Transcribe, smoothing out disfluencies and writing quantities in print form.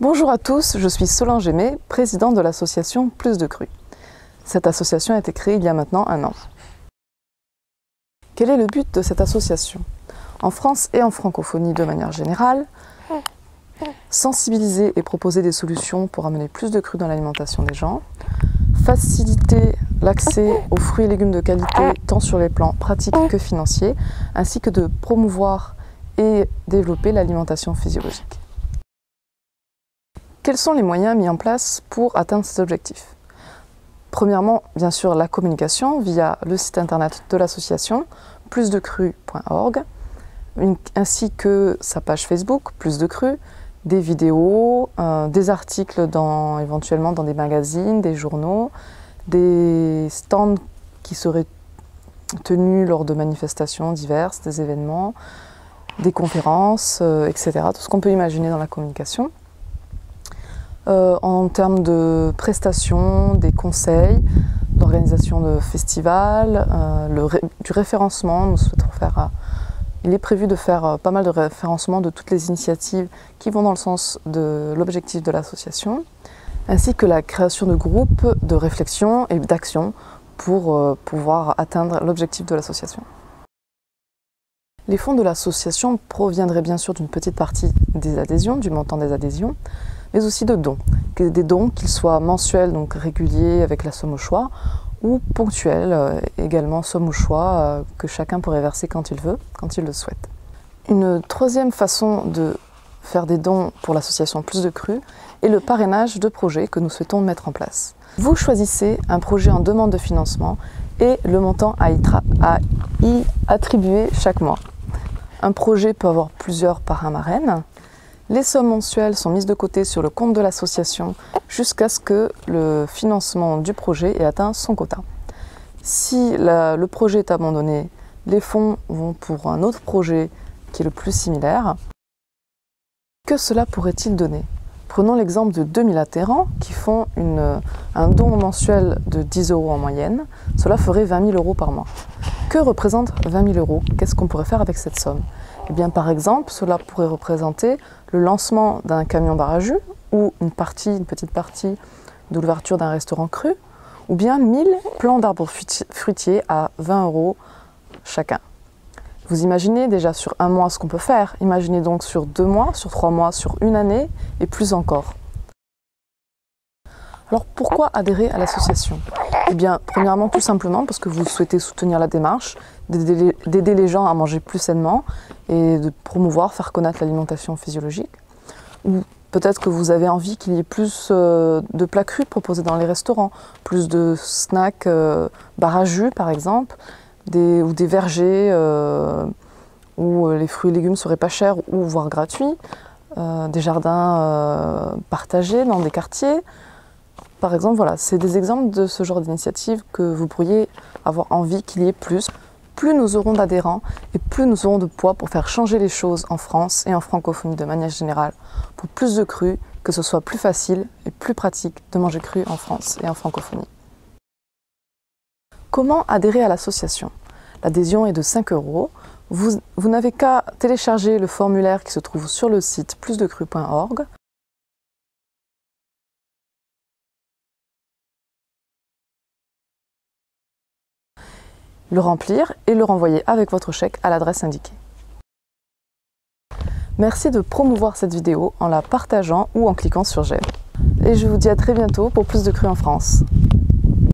Bonjour à tous, je suis Solange Aimé, présidente de l'association Plus de Cru. Cette association a été créée il y a maintenant 1 an. Quel est le but de cette association? En France et en francophonie de manière générale, sensibiliser et proposer des solutions pour amener plus de cru dans l'alimentation des gens, faciliter l'accès aux fruits et légumes de qualité tant sur les plans pratiques que financiers, ainsi que de promouvoir et développer l'alimentation physiologique. Quels sont les moyens mis en place pour atteindre ces objectifs? Premièrement, bien sûr, la communication via le site internet de l'association, plusdecru.org, ainsi que sa page Facebook, Plus de Cru, des vidéos, des articles éventuellement dans des magazines, des journaux, des stands qui seraient tenus lors de manifestations diverses, des événements, des conférences, etc. Tout ce qu'on peut imaginer dans la communication. En termes de prestations, des conseils, d'organisation de festivals, du référencement, nous souhaitons faire, il est prévu de faire pas mal de référencement de toutes les initiatives qui vont dans le sens de l'objectif de l'association, ainsi que la création de groupes de réflexion et d'action pour pouvoir atteindre l'objectif de l'association. Les fonds de l'association proviendraient bien sûr d'une petite partie des adhésions, du montant des adhésions, mais aussi de dons. Des dons, qu'ils soient mensuels, donc réguliers avec la somme au choix, ou ponctuels, également somme au choix, que chacun pourrait verser quand il veut, quand il le souhaite. Une troisième façon de faire des dons pour l'association Plus de Cru est le parrainage de projets que nous souhaitons mettre en place. Vous choisissez un projet en demande de financement et le montant à y attribuer chaque mois. Un projet peut avoir plusieurs parrains-marraines. Les sommes mensuelles sont mises de côté sur le compte de l'association jusqu'à ce que le financement du projet ait atteint son quota. Si le projet est abandonné, les fonds vont pour un autre projet qui est le plus similaire. Que cela pourrait-il donner? Prenons l'exemple de 2000 adhérents qui font un don mensuel de 10 € en moyenne. Cela ferait 20 000 € par mois. Que représente 20 000 €? Qu'est-ce qu'on pourrait faire avec cette somme? Eh bien, par exemple, cela pourrait représenter le lancement d'un camion bar à jus ou une petite partie de l'ouverture d'un restaurant cru, ou bien 1000 plants d'arbres fruitiers à 20 € chacun. Vous imaginez déjà sur 1 mois ce qu'on peut faire, imaginez donc sur 2 mois, sur 3 mois, sur 1 année et plus encore. Alors pourquoi adhérer à l'association? Eh bien, premièrement, tout simplement parce que vous souhaitez soutenir la démarche, d'aider les gens à manger plus sainement et de promouvoir, faire connaître l'alimentation physiologique. Ou peut-être que vous avez envie qu'il y ait plus de plats crus proposés dans les restaurants, plus de snacks, bar à jus par exemple, ou des vergers où les fruits et légumes seraient pas chers ou voire gratuits, des jardins partagés dans des quartiers. Par exemple, voilà, c'est des exemples de ce genre d'initiative que vous pourriez avoir envie qu'il y ait plus. Plus nous aurons d'adhérents et plus nous aurons de poids pour faire changer les choses en France et en francophonie de manière générale, pour plus de cru, que ce soit plus facile et plus pratique de manger cru en France et en francophonie. Comment adhérer à l'association? L'adhésion est de 5 €. Vous n'avez qu'à télécharger le formulaire qui se trouve sur le site plusdecru.org. Le remplir et le renvoyer avec votre chèque à l'adresse indiquée. Merci de promouvoir cette vidéo en la partageant ou en cliquant sur j'aime. Et je vous dis à très bientôt pour Plus de Cru en France.